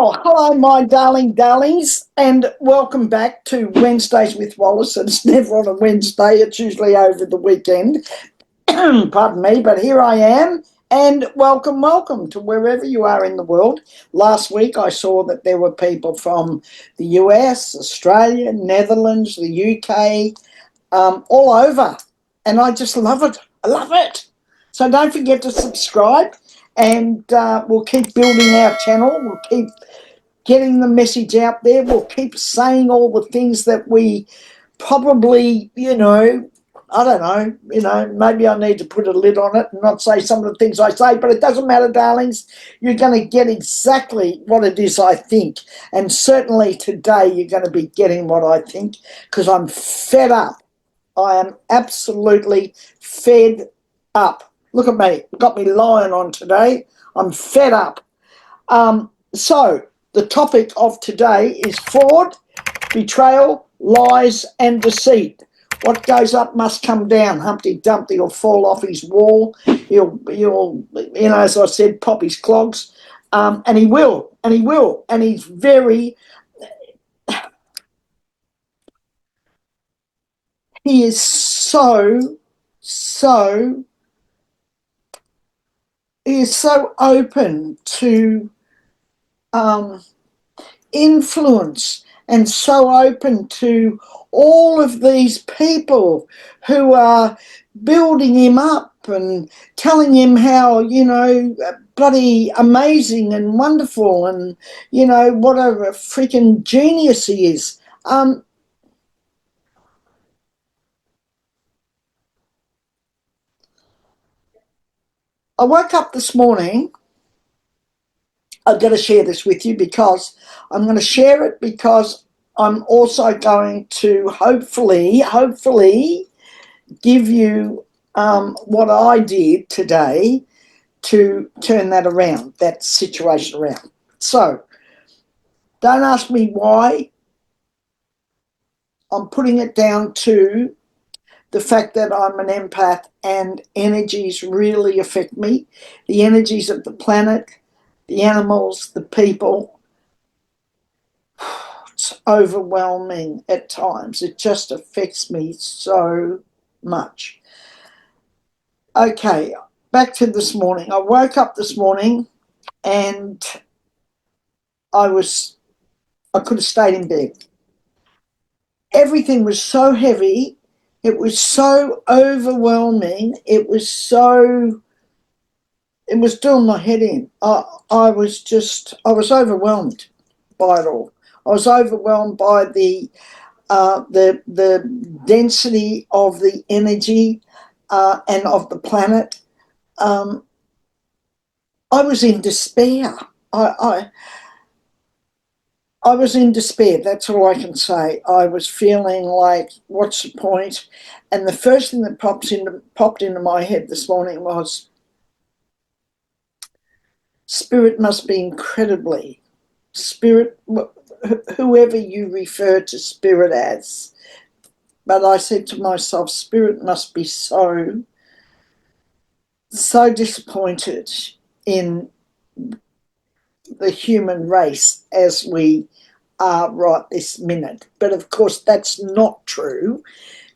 Well, hello, my darlings, and welcome back to Wednesdays with Wallace. It's never on a Wednesday, it's usually over the weekend. Pardon me, but here I am, and welcome to wherever you are in the world. Last week I saw that there were people from the US, Australia, Netherlands, the UK, all over, and I just love it. I love it. So don't forget to subscribe, and we'll keep building our channel. We'll keep getting the message out there. We'll keep saying all the things that we probably, I don't know, maybe I need to put a lid on it and not say some of the things I say, but it doesn't matter, darlings. You're going to get exactly what it is I think. And certainly today you're going to be getting what I think, because I'm fed up. I am absolutely fed up. Look at me. Got me lying on today. I'm fed up. So the topic of today is fraud, betrayal, lies and deceit. What goes up must come down. Humpty Dumpty will fall off his wall. He'll as I said, pop his clogs. And he will. And he's he is so open to influence, and so open to all of these people who are building him up and telling him how, bloody amazing and wonderful and, what a freaking genius he is. I woke up this morning. I've got to share this with you because I'm going to share it because I'm also going to hopefully give you what I did today to turn that around, that situation around. So don't ask me why. I'm putting it down to the fact that I'm an empath and energies really affect me. The energies of the planet, the animals, the people. It's overwhelming at times. It just affects me so much. Okay, back to this morning. I woke up this morning and I could have stayed in bed. Everything was so heavy. It was so overwhelming. It was doing my head in. I was overwhelmed by it all. I was overwhelmed by the density of the energy and of the planet. I was in despair. I was in despair. That's all I can say. I was feeling like, what's the point? And the first thing that popped into my head this morning was, Spirit must be incredibly, Spirit, whoever you refer to Spirit as. But I said to myself, Spirit must be so disappointed in the human race as we are right this minute. But of course that's not true,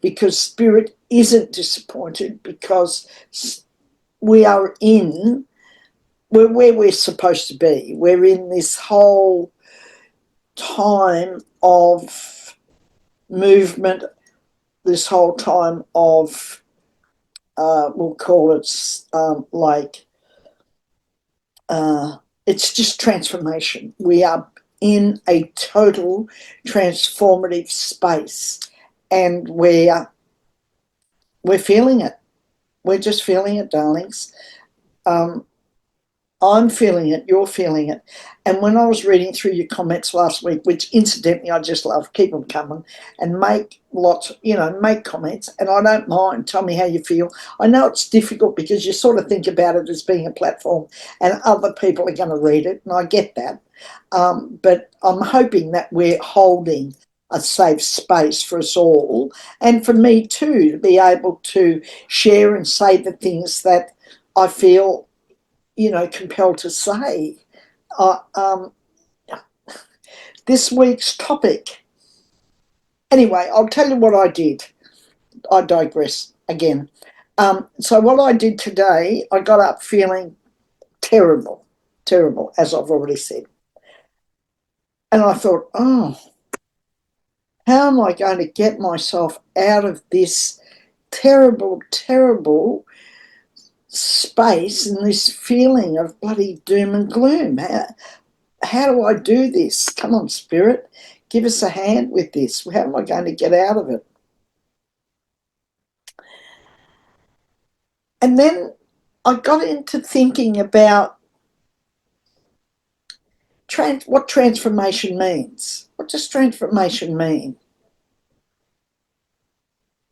because Spirit isn't disappointed, because we're where we're supposed to be. We're in this whole time of movement, this whole time of we'll call it it's just transformation. We are in a total transformative space, and we're feeling it. We're just feeling it, darlings. I'm feeling it, you're feeling it. And when I was reading through your comments last week, which incidentally I just love, keep them coming, and make comments, and I don't mind. Tell me how you feel. I know it's difficult because you sort of think about it as being a platform and other people are going to read it, and I get that. But I'm hoping that we're holding a safe space for us all, and for me too, to be able to share and say the things that I feel compelled to say. this week's topic. Anyway, I'll tell you what I did. I digress again. So what I did today, I got up feeling terrible, as I've already said. And I thought, oh, how am I going to get myself out of this terrible, terrible space and this feeling of bloody doom and gloom? How do I do this? Come on, Spirit, give us a hand with this. How am I going to get out of it? And then I got into thinking about what transformation means. What does transformation mean?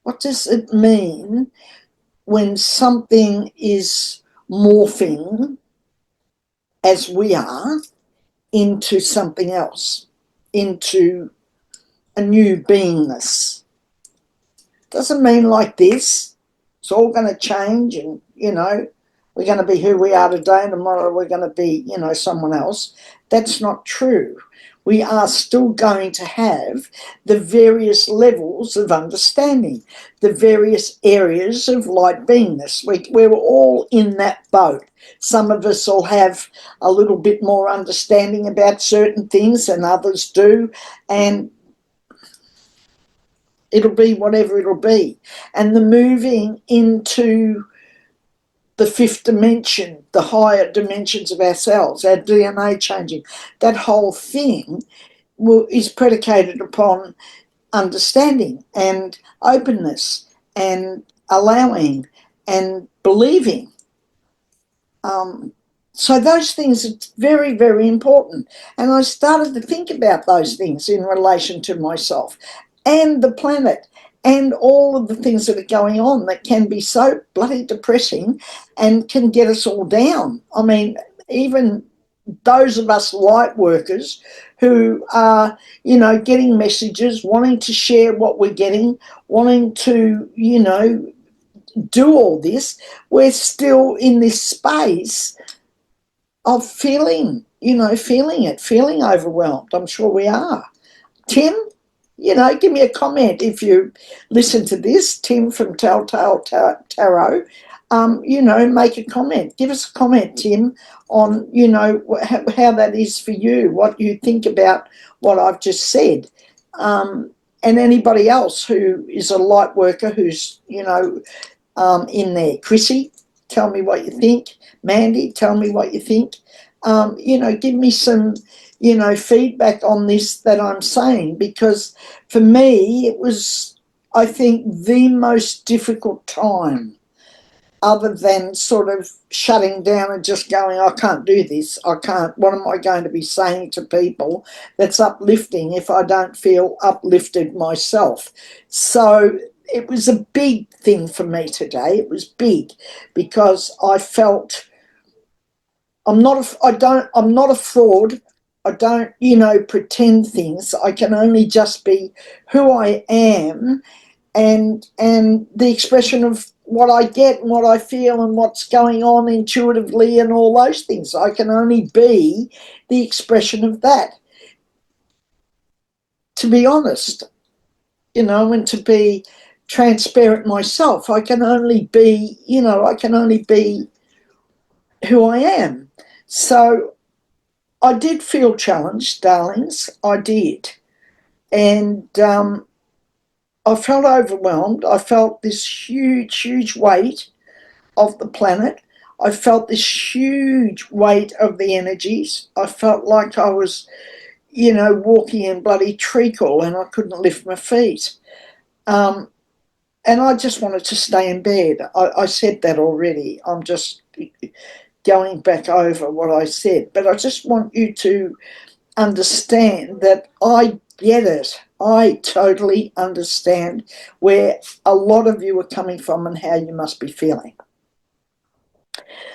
What does it mean when something is morphing, as we are, into something else, into a new beingness? Doesn't mean like this. It's all going to change and, we're going to be who we are today and tomorrow we're going to be, someone else. That's not true. We are still going to have the various levels of understanding, the various areas of light beingness. We're all in that boat. Some of us will have a little bit more understanding about certain things than others do, and it'll be whatever it'll be. And the moving into the fifth dimension, the higher dimensions of ourselves, our DNA changing, that whole thing is predicated upon understanding and openness and allowing and believing. So those things are very, very important. And I started to think about those things in relation to myself and the planet and all of the things that are going on that can be so bloody depressing and can get us all down. I mean, even those of us light workers who are, getting messages, wanting to share what we're getting, wanting to, do all this, we're still in this space of feeling overwhelmed. I'm sure we are. Tim, give me a comment if you listen to this. Tim from Telltale Tarot, make a comment. Give us a comment, Tim, on, how that is for you, what you think about what I've just said. And anybody else who is a light worker who's, in there. Chrissy, tell me what you think. Mandy, tell me what you think. Give me some, feedback on this that I'm saying, because for me it was, I think, the most difficult time, other than sort of shutting down and just going, I can't do this. I can't. What am I going to be saying to people that's uplifting if I don't feel uplifted myself? So it was a big thing for me today. It was big because I felt I'm not a fraud. I don't, pretend things. I can only just be who I am, and the expression of what I get and what I feel and what's going on intuitively and all those things. I can only be the expression of that. To be honest, and to be transparent myself, I can only be, who I am. So I did feel challenged, darlings. I did. And I felt overwhelmed. I felt this huge, huge weight of the planet. I felt this huge weight of the energies. I felt like I was, walking in bloody treacle and I couldn't lift my feet. And I just wanted to stay in bed. I said that already. I'm just going back over what I said. But I just want you to understand that I get it. I totally understand where a lot of you are coming from and how you must be feeling.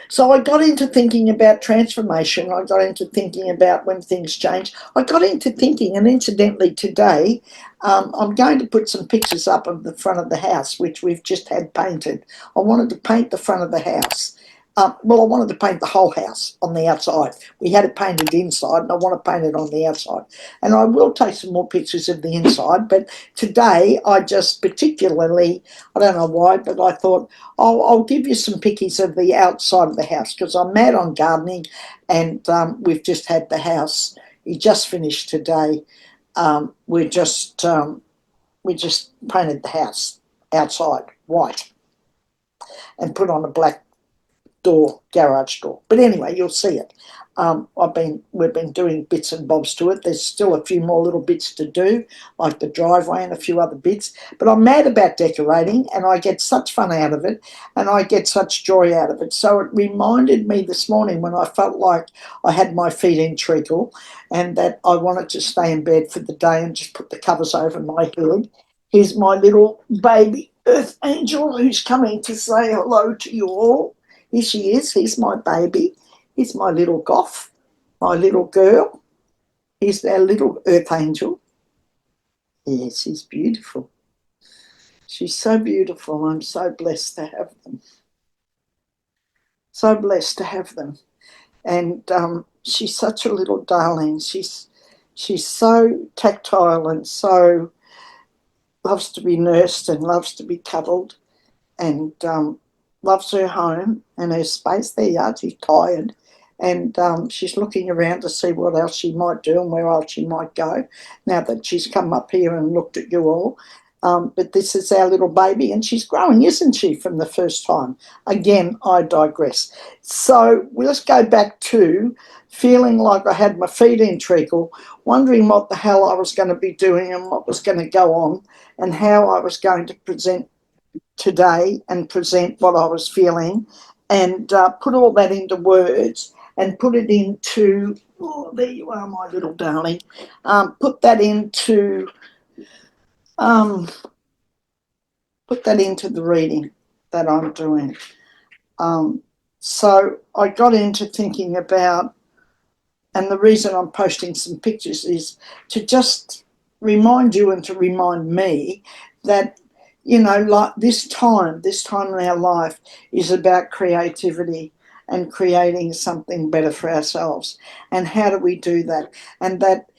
So I got into thinking about transformation. I got into thinking about when things change. I got into thinking, and incidentally today, I'm going to put some pictures up of the front of the house, which we've just had painted. I wanted to paint the front of the house. Well, I wanted to paint the whole house on the outside. We had it painted inside, and I want to paint it on the outside. And I will take some more pictures of the inside, but today I just particularly, I don't know why, but I thought I'll give you some pictures of the outside of the house, because I'm mad on gardening, and we've just had the house. We just finished today. We just painted the house outside white and put on a black door, garage door. But anyway, you'll see it. We've been doing bits and bobs to it. There's still a few more little bits to do, like the driveway and a few other bits. But I'm mad about decorating, and I get such fun out of it, and I get such joy out of it. So it reminded me this morning, when I felt like I had my feet in treacle and that I wanted to stay in bed for the day and just put the covers over my head. Here's my little baby earth angel, who's coming to say hello to you all. Here she is. Here's my baby. Here's my little goth, my little girl. Here's our little earth angel. Yes, she's beautiful. She's so beautiful. I'm so blessed to have them. So blessed to have them. And she's such a little darling. She's so tactile and so loves to be nursed and loves to be cuddled, and loves her home and her space. There you are, she's tired, and she's looking around to see what else she might do and where else she might go now that she's come up here and looked at you all. But this is our little baby, and she's growing, isn't she, from the first time? Again, I digress. So let's go back to feeling like I had my feet in treacle, wondering what the hell I was going to be doing and what was going to go on and how I was going to present today and present what I was feeling, and put all that into words and put it into, oh, there you are, my little darling, put that into the reading that I'm doing. So I got into thinking about, and the reason I'm posting some pictures is to just remind you and to remind me that, like this time in our life is about creativity and creating something better for ourselves. And how do we do that? And that,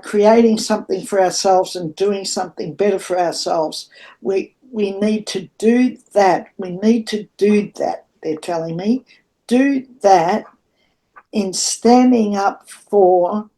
creating something for ourselves and doing something better for ourselves, we need to do that. We need to do that, they're telling me. Do that in standing up for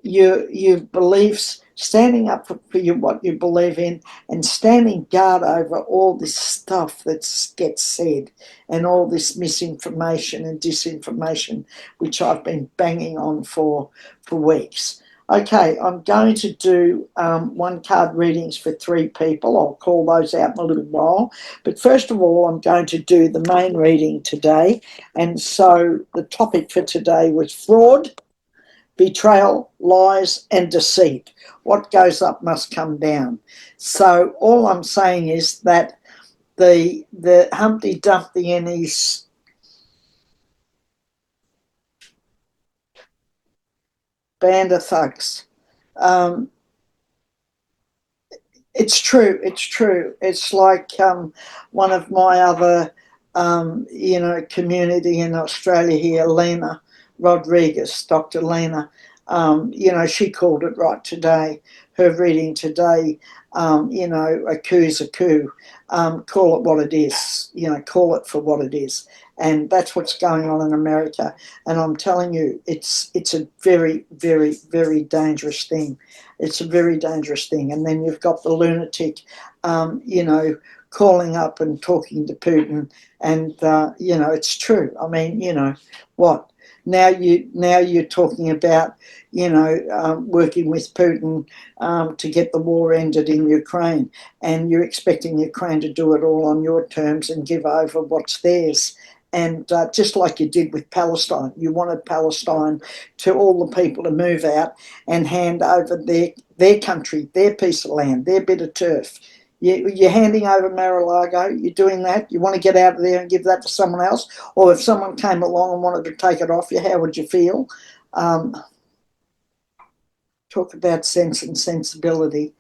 your beliefs, standing up for what you believe in, and standing guard over all this stuff that gets said and all this misinformation and disinformation, which I've been banging on for weeks. Okay, I'm going to do one card readings for 3 people. I'll call those out in a little while. But first of all, I'm going to do the main reading today. And so the topic for today was fraud, betrayal, lies and deceit. What goes up must come down. So all I'm saying is that the Humpty Dumpty and his band of thugs, it's true. It's like one of my other community in Australia here, Lena Rodriguez, Dr. Lena, she called it right today. Her reading today, a coup's a coup. Call it what it is. Call it for what it is. And that's what's going on in America. And I'm telling you, it's a very, very, very dangerous thing. It's a very dangerous thing. And then you've got the lunatic, calling up and talking to Putin. And, it's true. I mean, what? Now you're talking about, working with Putin to get the war ended in Ukraine, and you're expecting Ukraine to do it all on your terms and give over what's theirs. And just like you did with Palestine, you wanted Palestine to all the people to move out and hand over their country, their piece of land, their bit of turf. You're handing over Mar-a-Lago, you're doing that, you want to get out of there and give that to someone else, or if someone came along and wanted to take it off you, how would you feel? Talk about sense and sensibility.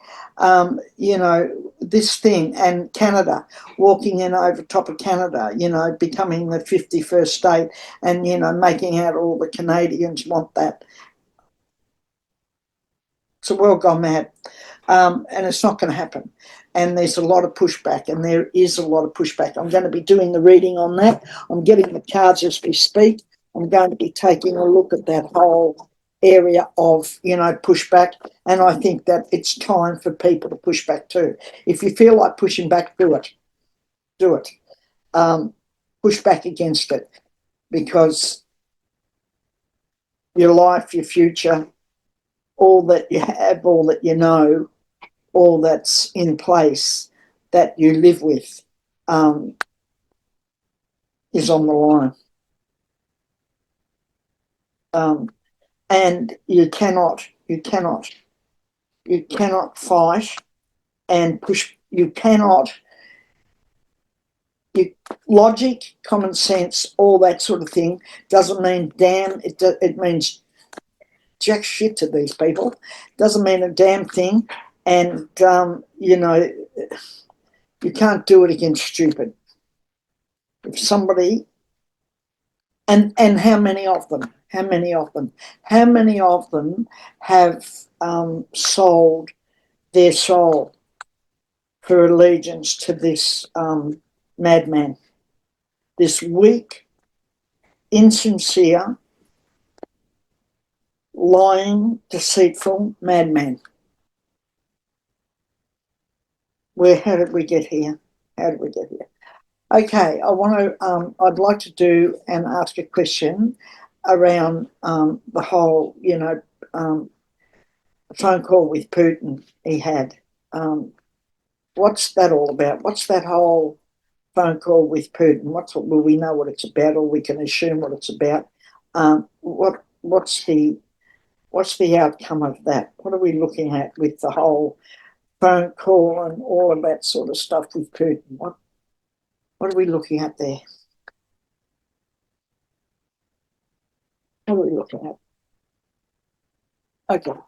this thing, and Canada, walking in over top of Canada, becoming the 51st state, and, making out all the Canadians want that. It's a world gone mad. And it's not going to happen. And there's a lot of pushback, and there is a lot of pushback. I'm going to be doing the reading on that. I'm getting the cards as we speak. I'm going to be taking a look at that whole area of, pushback. And I think that it's time for people to push back too. If you feel like pushing back, do it. Do it. Push back against it, because your life, your future, all that you have, all that you know, all that's in place that you live with is on the line. And you cannot fight and push. Logic, common sense, all that sort of thing doesn't mean damn. It means jack shit to these people. Doesn't mean a damn thing. And, you can't do it against stupid. If somebody, and how many of them have sold their soul for allegiance to this madman, this weak, insincere, lying, deceitful madman. How did we get here? Okay, I'd like to do and ask a question around the whole, phone call with Putin he had. What's that all about? What's that whole phone call with Putin? Will we know what it's about, or we can assume what it's about? What's the outcome of that? What are we looking at with the whole phone call and all of that sort of stuff with Putin? What are we looking at there? What are we looking at? Okay.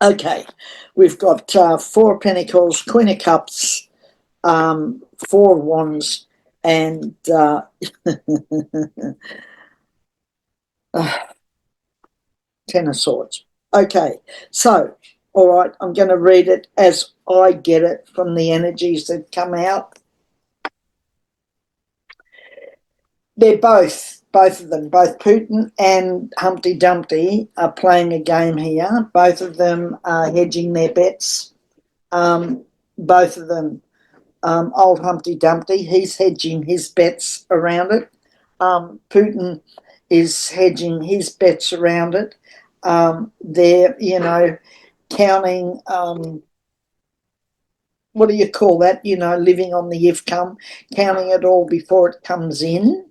Okay. We've got Four of Pentacles, Queen of Cups, Four of Wands, and Ten of Swords. Okay. So, all right, I'm going to read it as I get it from the energies that come out. They're both of them, both Putin and Humpty Dumpty are playing a game here. Both of them are hedging their bets. Both of them, old Humpty Dumpty, he's hedging his bets around it. Putin is hedging his bets around it. They're, counting, what do you call that? Living on the if come, counting it all before it comes in.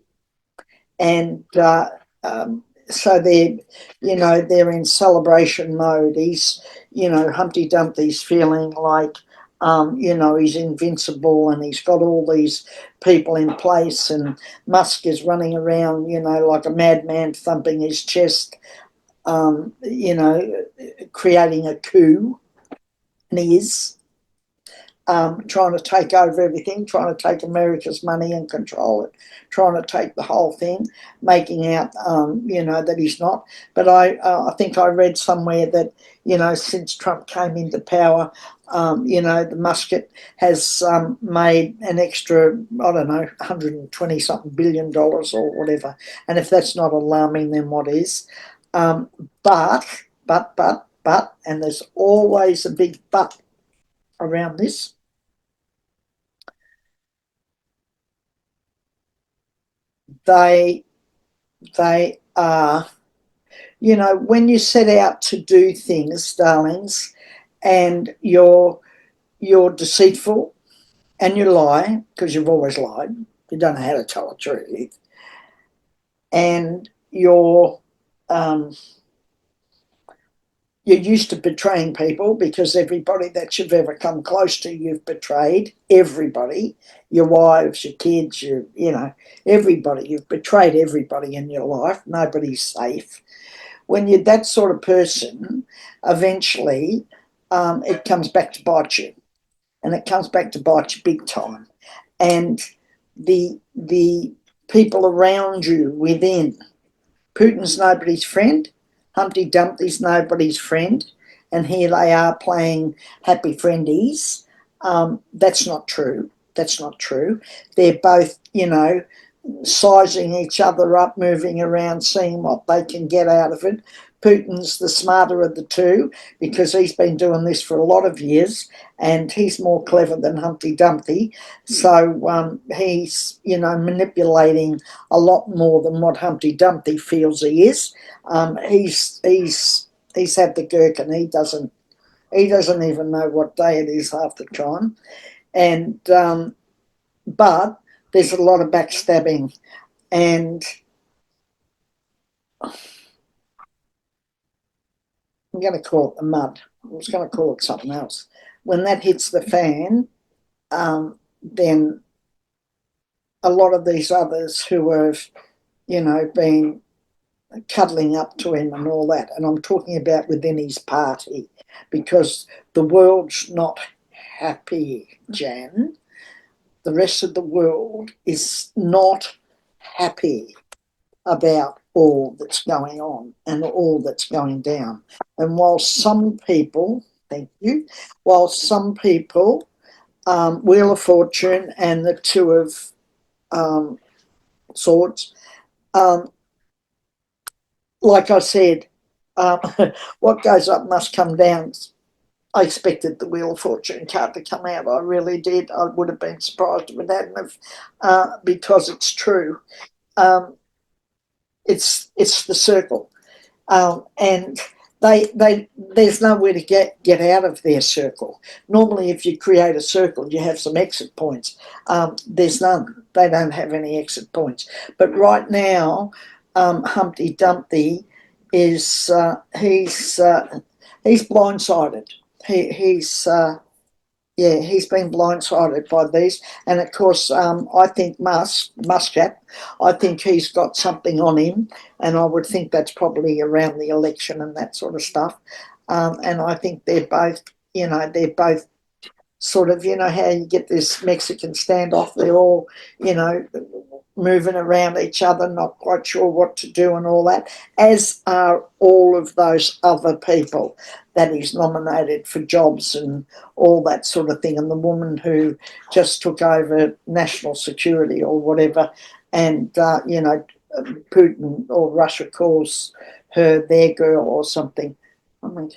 And so they're in celebration mode. He's, Humpty Dumpty's feeling like, he's invincible, and he's got all these people in place, and Musk is running around, like a madman, thumping his chest, creating a coup, and he is. Trying to take over everything, trying to take America's money and control it, trying to take the whole thing, making out, that he's not. But I think I read somewhere that, since Trump came into power, the musket has made an extra, I don't know, $120-something billion or whatever. And if that's not alarming, then what is? But, and there's always a big but around this. They are, when you set out to do things, darlings, and you're deceitful and you lie, because you've always lied, you don't know how to tell the truth, and you're you're used to betraying people because everybody that you've ever come close to, you've betrayed. Everybody, your wives, your kids, everybody. You've betrayed everybody in your life. Nobody's safe. When you're that sort of person, eventually it comes back to bite you, and it comes back to bite you big time. And the people around you within, Putin's nobody's friend, Humpty Dumpty's nobody's friend, and here they are playing happy friendies. That's not true. That's not true. They're both, sizing each other up, moving around, seeing what they can get out of it. Putin's the smarter of the two because he's been doing this for a lot of years and he's more clever than Humpty Dumpty. So he's, manipulating a lot more than what Humpty Dumpty feels he is. He's had the gherkin. He doesn't even know what day it is half the time. And but there's a lot of backstabbing, and I'm going to call it the mud. I was going to call it something else. When that hits the fan, then a lot of these others who have, been cuddling up to him and all that, and I'm talking about within his party, because the world's not happy, Jan. The rest of the world is not happy about all that's going on and all that's going down. And while some people, thank you, while some people, Wheel of Fortune and the Two of Swords, like I said, um, what goes up must come down. I expected the Wheel of Fortune card to come out. I really did. I would have been surprised if it hadn't have, because it's true. Um, it's the circle, and there's nowhere to get out of their circle. Normally, if you create a circle, you have some exit points. There's none. They don't have any exit points. But right now, Humpty Dumpty is he's blindsided. He's been blindsided by these, and of course, I think Muscat, I think he's got something on him, and I would think that's probably around the election and that sort of stuff. And I think they're both sort of, how you get this Mexican standoff. They're all, you know, moving around each other, not quite sure what to do and all that, as are all of those other people that he's nominated for jobs and all that sort of thing. And the woman who just took over national security or whatever, and, Putin or Russia calls her their girl or something. I mean,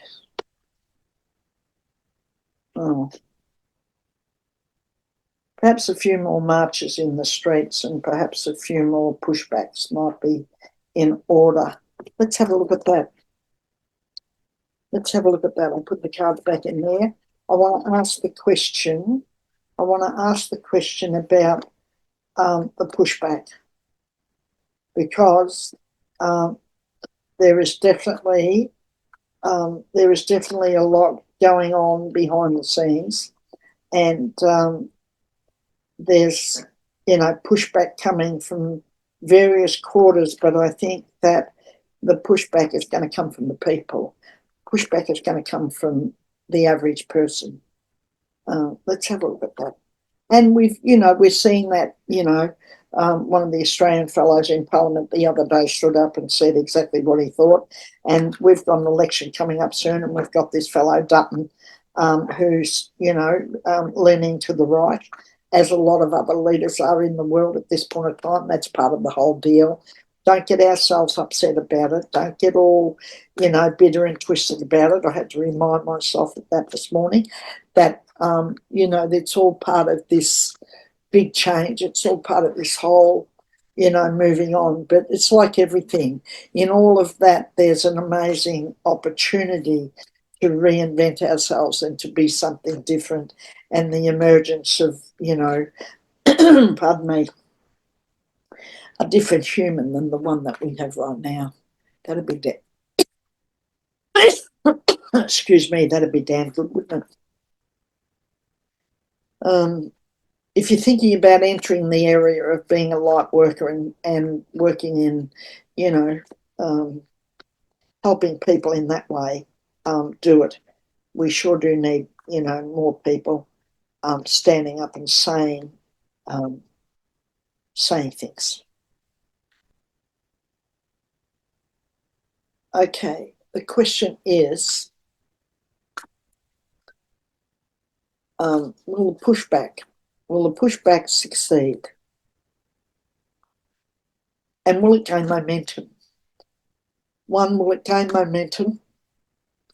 oh. Perhaps a few more marches in the streets and perhaps a few more pushbacks might be in order. Let's have a look at that. Let's have a look at that. I'll put the cards back in there. I want to ask the question. I want to ask the question about the pushback, because there is definitely a lot going on behind the scenes, and there's pushback coming from various quarters, but I think that the pushback is going to come from the people. Pushback is going to come from the average person. Let's have a look at that. And we're seeing that, one of the Australian fellows in Parliament the other day stood up and said exactly what he thought. And we've got an election coming up soon, and we've got this fellow Dutton, who's, leaning to the right, as a lot of other leaders are in the world at this point of time. That's part of the whole deal. Don't get ourselves upset about it. Don't get all, bitter and twisted about it. I had to remind myself of that this morning, that, it's all part of this big change. It's all part of this whole, moving on. But it's like everything. In all of that, there's an amazing opportunity to reinvent ourselves and to be something different. And the emergence of, pardon me, a different human than the one that we have right now. That'd be Excuse me, that'd be damn good, wouldn't it? If you're thinking about entering the area of being a light worker and working in, you know, um, helping people in that way, do it. We sure do need, more people standing up and um, saying things. Okay, the question is, will the pushback succeed? And will it gain momentum? One, will it gain momentum?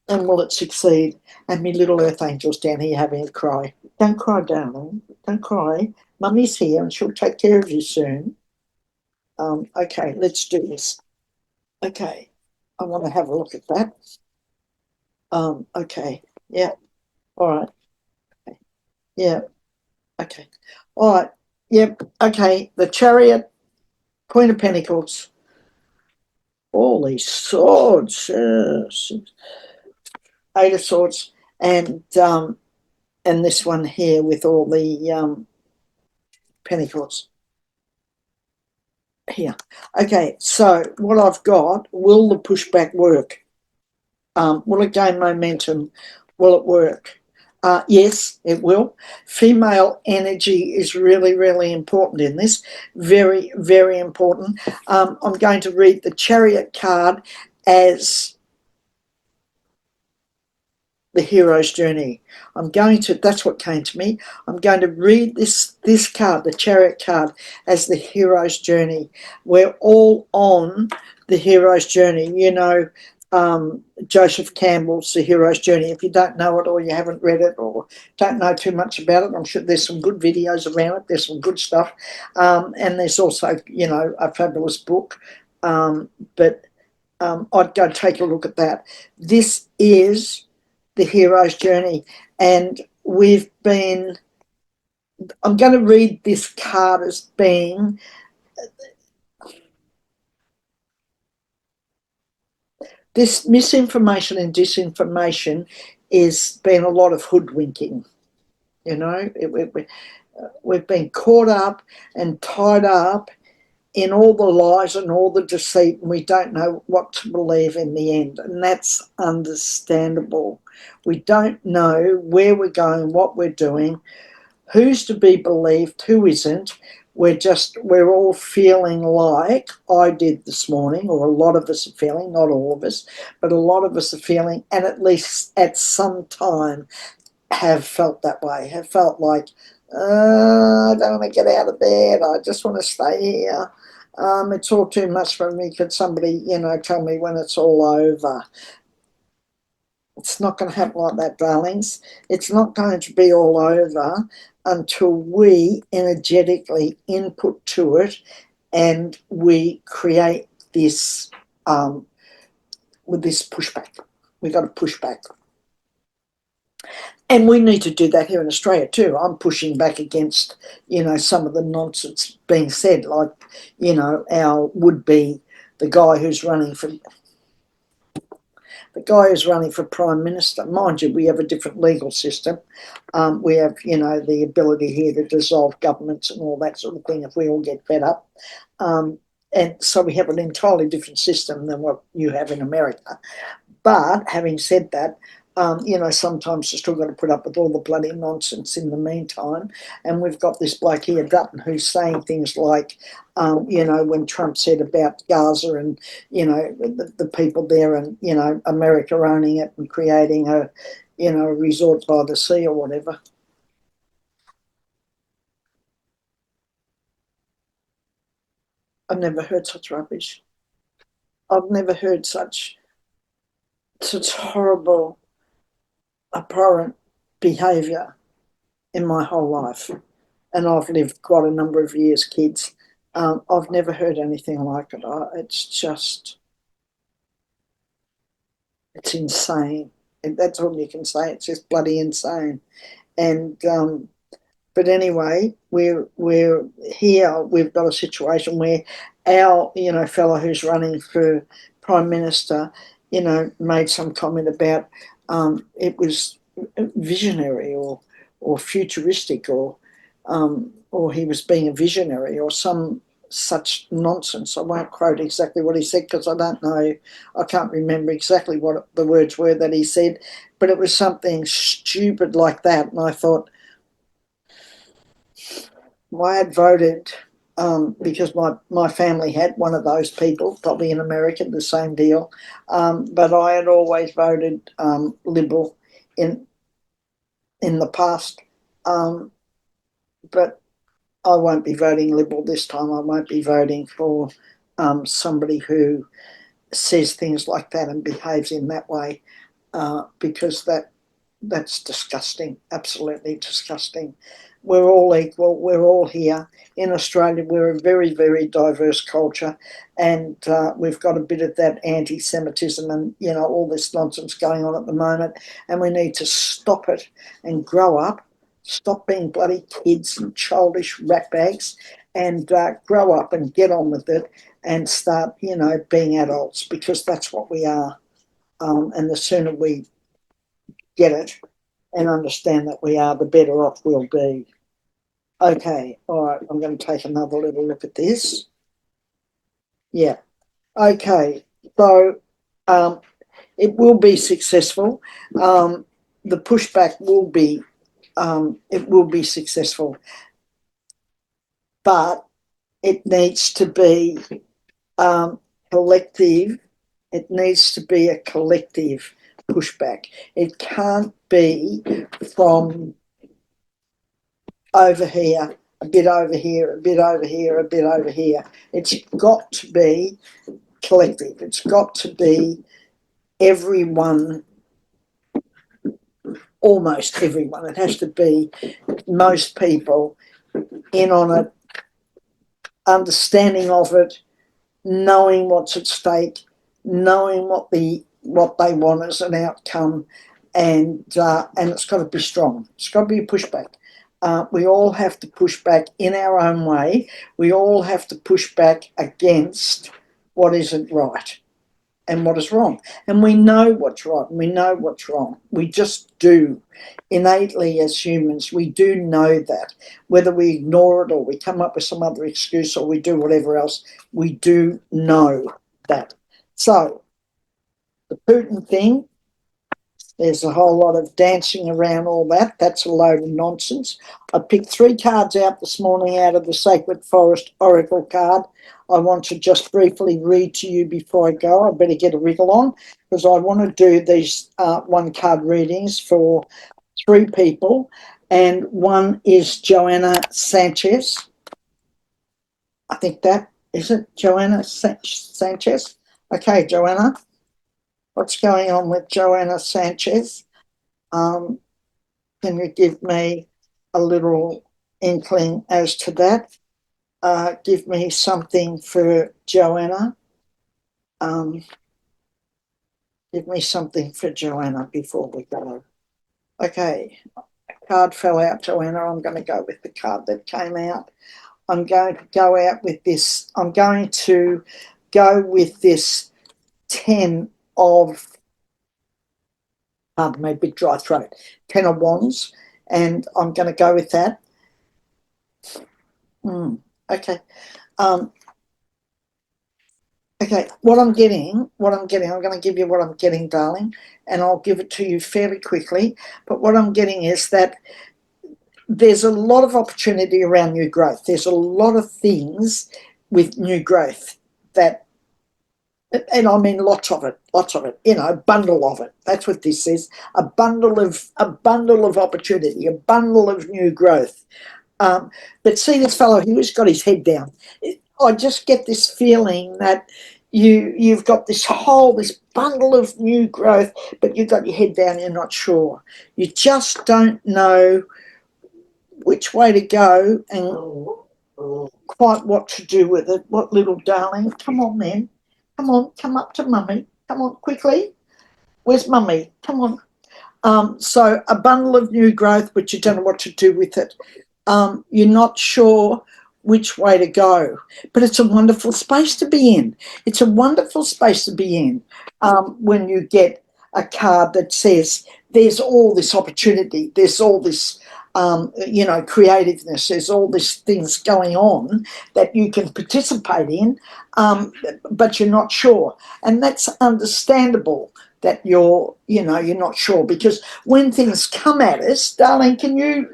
And will it succeed? And me little earth angel's down here having a cry. Don't cry, darling. Don't cry. Mummy's here and she'll take care of you soon. Okay, let's do this. Okay, I want to have a look at that. Okay, yeah, all right. Okay. Yeah, okay. All right, yep, okay. The Chariot, Queen of Pentacles, all these swords, Eight of Swords, and this one here with all the pentacles here. Okay, so what I've got, will the pushback work? Will it gain momentum? Will it work? Yes, it will. Female energy is really, really important in this. Very, very important. I'm going to read the Chariot card as the hero's journey. That's what came to me. I'm going to read this card, the Chariot card, as the hero's journey. We're all on the hero's journey. Joseph Campbell's The Hero's Journey. If you don't know it or you haven't read it or don't know too much about it, I'm sure there's some good videos around it. There's some good stuff. And there's also, a fabulous book. But I'd go take a look at that. This is the hero's journey. And I'm going to read this card as being, this misinformation and disinformation is been a lot of hoodwinking. We've been caught up and tied up in all the lies and all the deceit, and we don't know what to believe in the end, and that's understandable. We don't know where we're going, what we're doing, who's to be believed, who isn't. We're all feeling like I did this morning, or a lot of us are feeling, not all of us, but a lot of us are feeling, and at least at some time have felt that way, have felt like, I don't want to get out of bed, I just want to stay here. It's all too much for me. Could somebody, tell me when it's all over? It's not going to happen like that, darlings. It's not going to be all over until we energetically input to it and we create this with this pushback. We've got to push back. And we need to do that here in Australia too. I'm pushing back against, some of the nonsense being said, like, our would-be, the guy who's running for Prime Minister. Mind you, we have a different legal system. We have, the ability here to dissolve governments and all that sort of thing if we all get fed up. And so we have an entirely different system than what you have in America. But having said that, sometimes you're still got to put up with all the bloody nonsense in the meantime. And we've got this bloke here, Dutton, who's saying things like, when Trump said about Gaza and, the people there and, America owning it and creating a resort by the sea or whatever. I've never heard such rubbish. I've never heard such horrible, abhorrent behaviour in my whole life. And I've lived quite a number of years, kids. I've never heard anything like it. It's insane. That's all you can say. It's just bloody insane. And but anyway, we're here. We've got a situation where our fellow who's running for Prime Minister made some comment about it was visionary or futuristic or he was being a visionary or some such nonsense. I won't quote exactly what he said because I don't know. I can't remember exactly what the words were that he said, but it was something stupid like that. And I thought, well, I had voted because my family had one of those people, probably in America, the same deal. But I had always voted Liberal in the past. But I won't be voting Liberal this time. I won't be voting for somebody who says things like that and behaves in that way because that's disgusting, absolutely disgusting. We're all equal. We're all here in Australia. We're a very, very diverse culture, and we've got a bit of that anti-Semitism and all this nonsense going on at the moment. And we need to stop it and grow up. Stop being bloody kids and childish ratbags, and grow up and get on with it and start, being adults because that's what we are. And the sooner we get it and understand that we are, the better off we'll be. Okay, all right, I'm going to take another little look at this. Yeah, okay, so it will be successful. The pushback will be, it will be successful, but it needs to be collective. It needs to be a collective pushback. It can't be from over here, a bit over here, a bit over here, a bit over here. It's got to be collective. It's got to be everyone, almost everyone. It has to be most people in on it, understanding of it, knowing what's at stake, knowing what they want as an outcome, and it's got to be strong. It's got to be a pushback. We all have to push back in our own way. We all have to push back against what isn't right and what is wrong. And we know what's right and we know what's wrong. We just do. Innately as humans, we do know that. Whether we ignore it or we come up with some other excuse or we do whatever else, we do know that. So, the Putin thing, there's a whole lot of dancing around all that. That's a load of nonsense. I picked 3 cards out this morning out of the Sacred Forest Oracle card. I want to just briefly read to you before I go. I better get a wriggle on because I want to do these 1-card readings for 3 people. And one is Joanna Sanchez. I think that, is it Joanna Sanchez? Okay, Joanna. What's going on with Joanna Sanchez? Can you give me a little inkling as to that? Give me something for Joanna. Give me something for Joanna before we go. Okay, a card fell out, Joanna. I'm going to go with the card that came out. I'm going to go out with this. I'm going to go with this 10 of, pardon me, big dry throat, 10 of Wands, and I'm going to go with that. Okay. Okay, what I'm getting, I'm going to give you what I'm getting, darling, and I'll give it to you fairly quickly. But what I'm getting is that there's a lot of opportunity around new growth. There's a lot of things with new growth that, and I mean lots of it, a bundle of it. That's what this is, a bundle of opportunity, a bundle of new growth. But see this fellow, he's got his head down. I just get this feeling that you've got this bundle of new growth, but you've got your head down, you're not sure. You just don't know which way to go and quite what to do with it. What, little darling? Come on, man. Come on, come up to mummy. Come on, quickly. Where's mummy? Come on. So a bundle of new growth, but you don't know what to do with it. You're not sure which way to go. But it's a wonderful space to be in. It's a wonderful space to be in when you get a card that says there's all this opportunity, there's all this, creativeness, there's all these things going on that you can participate in, but you're not sure. And that's understandable that you're not sure, because when things come at us, darling, can you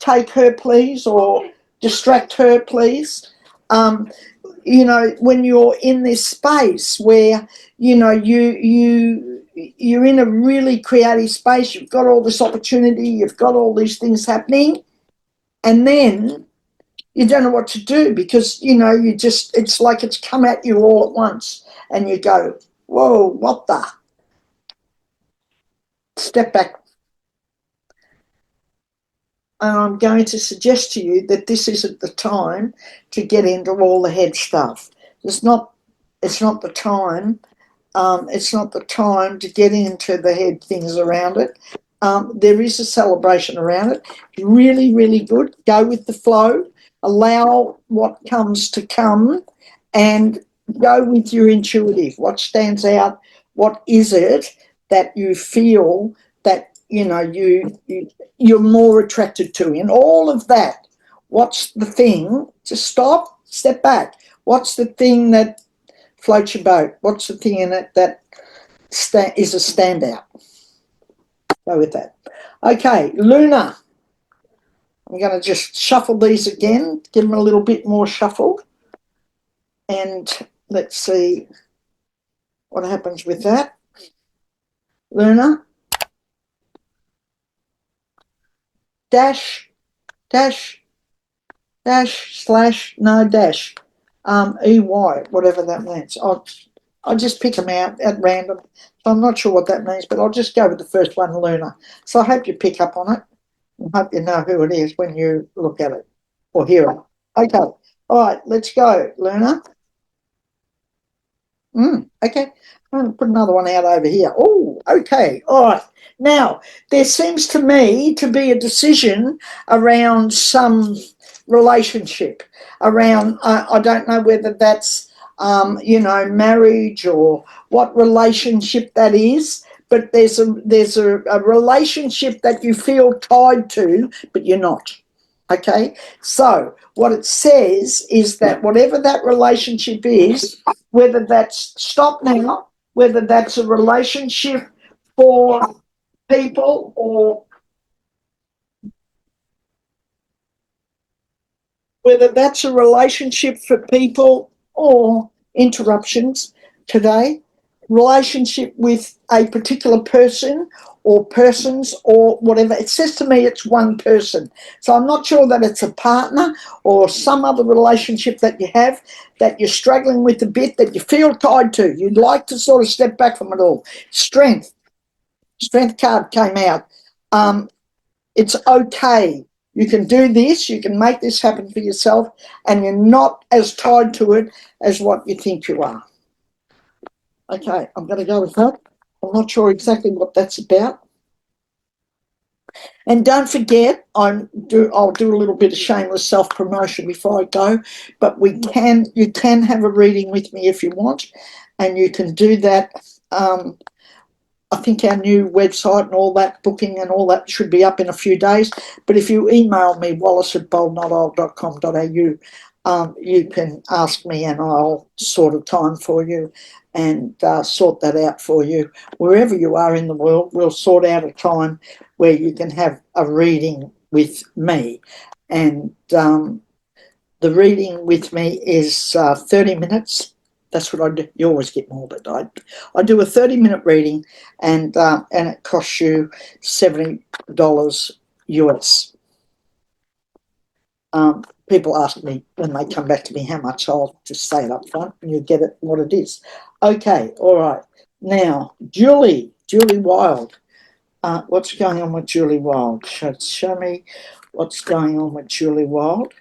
take her, please, or distract her, please? When you're in this space where you're in a really creative space, you've got all this opportunity, you've got all these things happening, and then you don't know what to do, because it's like it's come at you all at once, and you go, whoa, what the? Step back. And I'm going to suggest to you that this isn't the time to get into all the head stuff. It's not the time. It's not the time to get into the head things around it. There is a celebration around it. Really, really good. Go with the flow. Allow what comes to come, and go with your intuitive. What stands out? What is it that you feel that you're more attracted to? In all of that, what's the thing? Just stop, step back. What's the thing that floats your boat? What's the thing in it that is a standout? Go with that. Okay, Luna. I'm going to just shuffle these again, give them a little bit more shuffle, and let's see what happens with that. Luna. Dash, dash, dash, slash, no dash. EY, whatever that means. I'll just pick them out at random. So I'm not sure what that means, but I'll just go with the first one, Luna. So I hope you pick up on it. I hope you know who it is when you look at it or hear it. Okay. All right, let's go, Luna. Okay. I'm going to put another one out over here. Oh, okay. All right. Now, there seems to me to be a decision around some relationship, around, I don't know whether that's, marriage or what relationship that is, but there's a relationship that you feel tied to, but you're not. Okay, so what it says is that whatever that relationship is, whether that's, stop now, whether that's a relationship for people, or whether that's a relationship for people or interruptions today, relationship with a particular person or persons or whatever. It says to me it's one person. So I'm not sure that it's a partner or some other relationship that you have that you're struggling with a bit, that you feel tied to. You'd like to sort of step back from it all. Strength card came out. It's okay. You can do this. You can make this happen for yourself, and you're not as tied to it as what you think you are. Okay, I'm going to go with that. I'm not sure exactly what that's about. And don't forget, I'll do a little bit of shameless self-promotion before I go, but you can have a reading with me if you want, and you can do that. I think our new website and all that, booking and all that, should be up in a few days. But if you email me, wallace@boldnotold.com.au, you can ask me and I'll sort a time for you and sort that out for you. Wherever you are in the world, we'll sort out a time where you can have a reading with me. And the reading with me is 30 minutes. That's what I do. You always get more, but I do a 30-minute reading, and it costs you $70 US. People ask me when they come back to me how much. I'll just say it up front, and you get it what it is. Okay, all right. Now, Julie Wild. What's going on with Julie Wild? Show me what's going on with Julie Wild.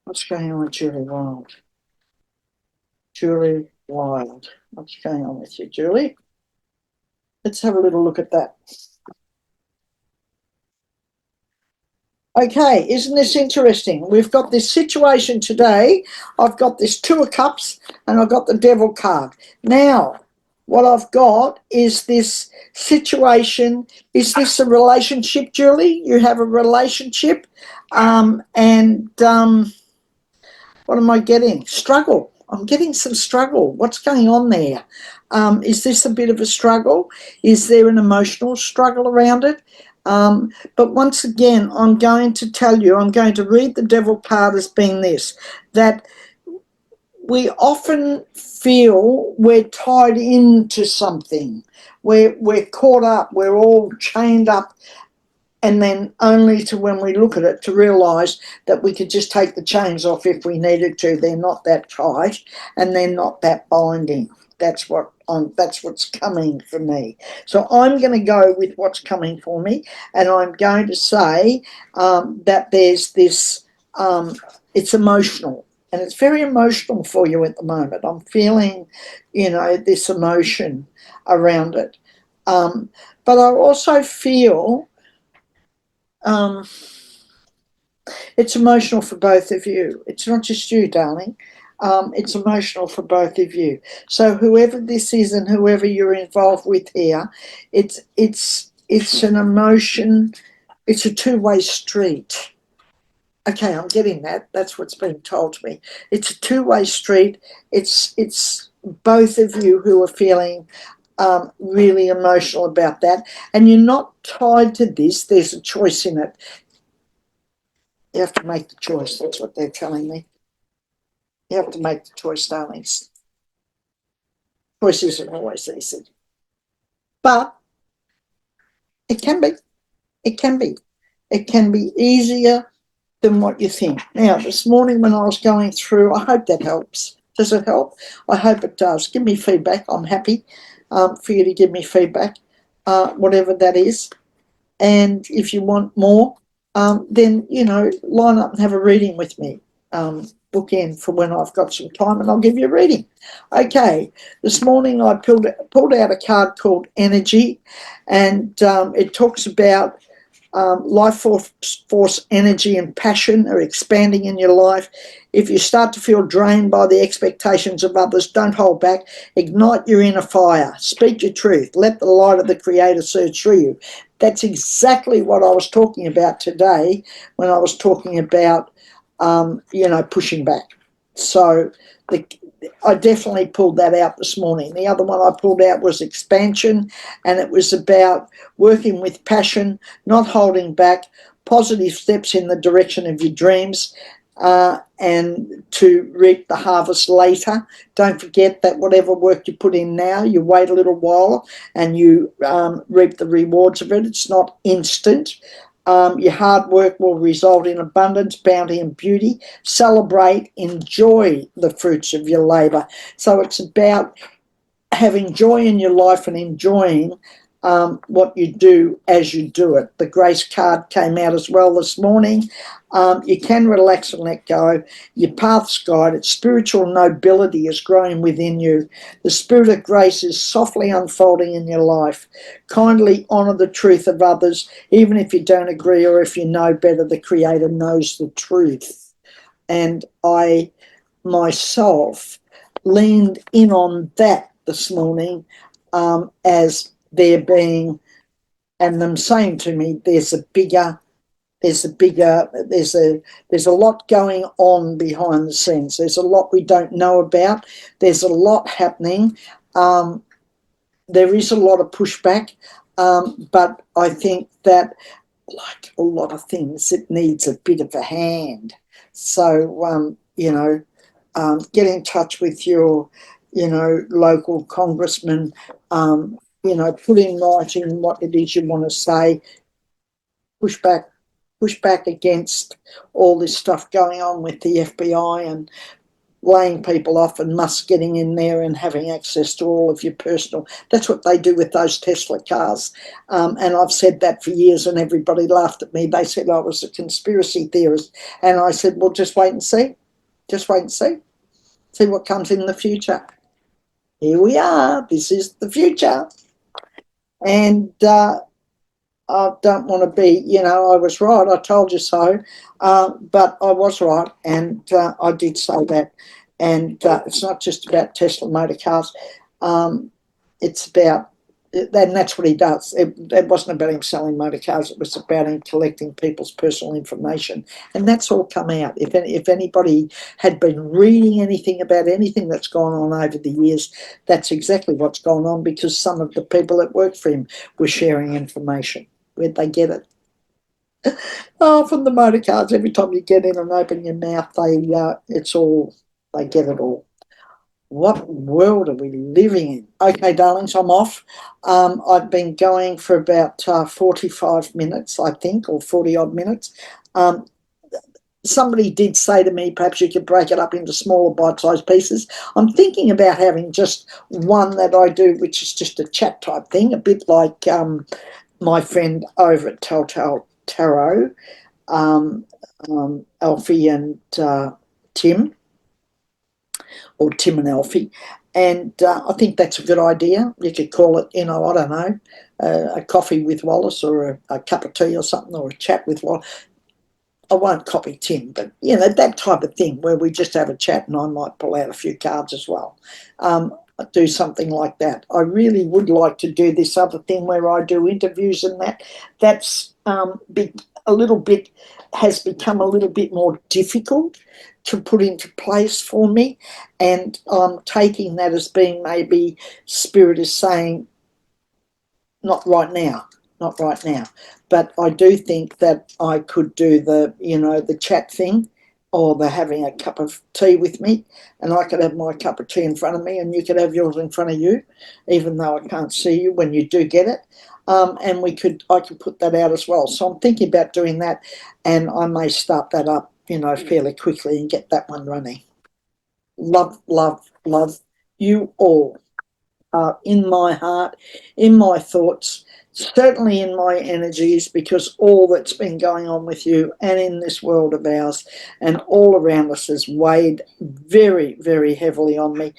What's going on with Julie Wild? Julie Wild. What's going on with you, Julie? Let's have a little look at that. Okay, isn't this interesting? We've got this situation today. I've got this Two of Cups and I've got the Devil card. Now, what I've got is this situation. Is this a relationship, Julie? You have a relationship, and what am I getting? Struggle. I'm getting some struggle. What's going on there? Is this a bit of a struggle? Is there an emotional struggle around it? But once again, I'm going to tell you, I'm going to read the Devil card as being this, that we often feel we're tied into something. We're caught up. We're all chained up, and then only to, when we look at it, to realise that we could just take the chains off if we needed to. They're not that tight and they're not that binding. That's what's coming for me. So I'm going to go with what's coming for me, and I'm going to say that there's this. It's emotional, and it's very emotional for you at the moment. I'm feeling, this emotion around it, but I also feel. Um, it's emotional for both of you. It's not just you, darling. It's emotional for both of you. So whoever this is and whoever you're involved with here, it's an emotion. It's a two-way street. Okay, I'm getting that. That's what's being told to me. It's a two-way street. It's both of you who are feeling really emotional about that, and you're not tied to this. There's a choice in it. You have to make the choice. That's what they're telling me. You have to make the choice, darlings. Choice isn't always easy. But it can be. It can be. It can be easier than what you think. Now, this morning when I was going through, I hope that helps. Does it help? I hope it does. Give me feedback. I'm happy for you to give me feedback, whatever that is. And if you want more, then, line up and have a reading with me. Book in for when I've got some time and I'll give you a reading. Okay, this morning I pulled out a card called Energy, and it talks about life force, energy and passion are expanding in your life. If you start to feel drained by the expectations of others, don't hold back. Ignite your inner fire. Speak your truth. Let the light of the Creator surge through you. That's exactly what I was talking about today when I was talking about, pushing back. So I definitely pulled that out this morning. The other one I pulled out was expansion, and it was about working with passion, not holding back, positive steps in the direction of your dreams, and to reap the harvest later. Don't forget that whatever work you put in now, you wait a little while and you reap the rewards of it. It's not instant. Your hard work will result in abundance, bounty, and beauty. Celebrate, enjoy the fruits of your labour. So it's about having joy in your life and enjoying what you do as you do it. The grace card came out as well this morning. You can relax and let go. Your path's guided. Spiritual nobility is growing within you. The spirit of grace is softly unfolding in your life. Kindly honour the truth of others, even if you don't agree or if you know better. The Creator knows the truth. And I myself leaned in on that this morning, as there being, and them saying to me, there's a lot going on behind the scenes. There's a lot we don't know about. There's a lot happening. There is a lot of pushback, but I think that, like a lot of things, it needs a bit of a hand. So, get in touch with your, local congressman, put in writing what it is you want to say, push back, against all this stuff going on with the FBI and laying people off, and Musk getting in there and having access to all of your personal. That's what they do with those Tesla cars. And I've said that for years, and everybody laughed at me. They said I was a conspiracy theorist. And I said, well, just wait and see. Just wait and see. See what comes in the future. Here we are. This is the future. And I don't want to be, I was right, I told you so, but I was right, and I did say that. And it's not just about Tesla motor cars, it's about, and that's what he does. It wasn't about him selling motor cars, it was about him collecting people's personal information. And that's all come out. If anybody had been reading anything about anything that's gone on over the years, that's exactly what's gone on, because some of the people that work for him were sharing information. Where'd they get it? Oh, from the motor cars. Every time you get in and open your mouth, they get it all. What world are we living in? Okay, darlings, I'm off. I've been going for about 45 minutes, I think, or 40 odd minutes. Um, Somebody did say to me, perhaps you could break it up into smaller bite-sized pieces. I'm thinking about having just one that I do, which is just a chat type thing, a bit like my friend over at Telltale Tarot, um, Alfie and Tim, or Tim and Alfie. And I think that's a good idea. You could call it, I don't know, a coffee with Wallace, or a cup of tea or something, or a chat with Wallace. I won't copy Tim, but, that type of thing where we just have a chat and I might pull out a few cards as well. Do something like that. I really would like to do this other thing where I do interviews and that. That's has become a little bit more difficult to put into place for me. And I'm taking that as being maybe Spirit is saying, not right now, not right now. But I do think that I could do the chat thing, or the having a cup of tea with me, and I could have my cup of tea in front of me and you could have yours in front of you, even though I can't see you when you do get it. And I could put that out as well. So I'm thinking about doing that, and I may start that up, fairly quickly and get that one running. Love, love, love you all. In my heart, in my thoughts, certainly in my energies, because all that's been going on with you and in this world of ours and all around us has weighed very, very heavily on me.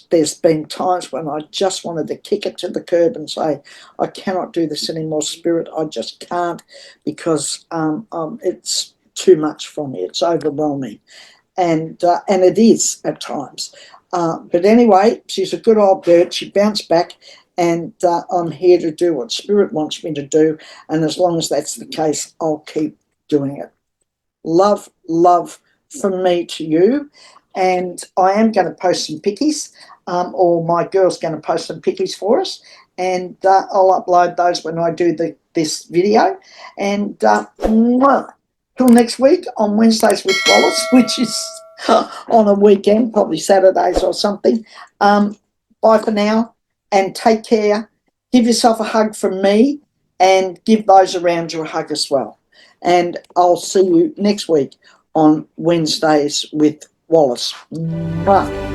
There's been times when I just wanted to kick it to the curb and say, I cannot do this anymore, Spirit. I just can't, because it's too much for me. It's overwhelming. And it is at times. But anyway, she's a good old bird. She bounced back, and I'm here to do what Spirit wants me to do. And as long as that's the case, I'll keep doing it. Love, love from me to you. And I am going to post some pickies, or my girl's going to post some pickies for us. And I'll upload those when I do this video. And till next week on Wednesdays with Wallace, which is on a weekend, probably Saturdays or something. Bye for now, and take care. Give yourself a hug from me, and give those around you a hug as well. And I'll see you next week on Wednesdays with Wallace. Mwah.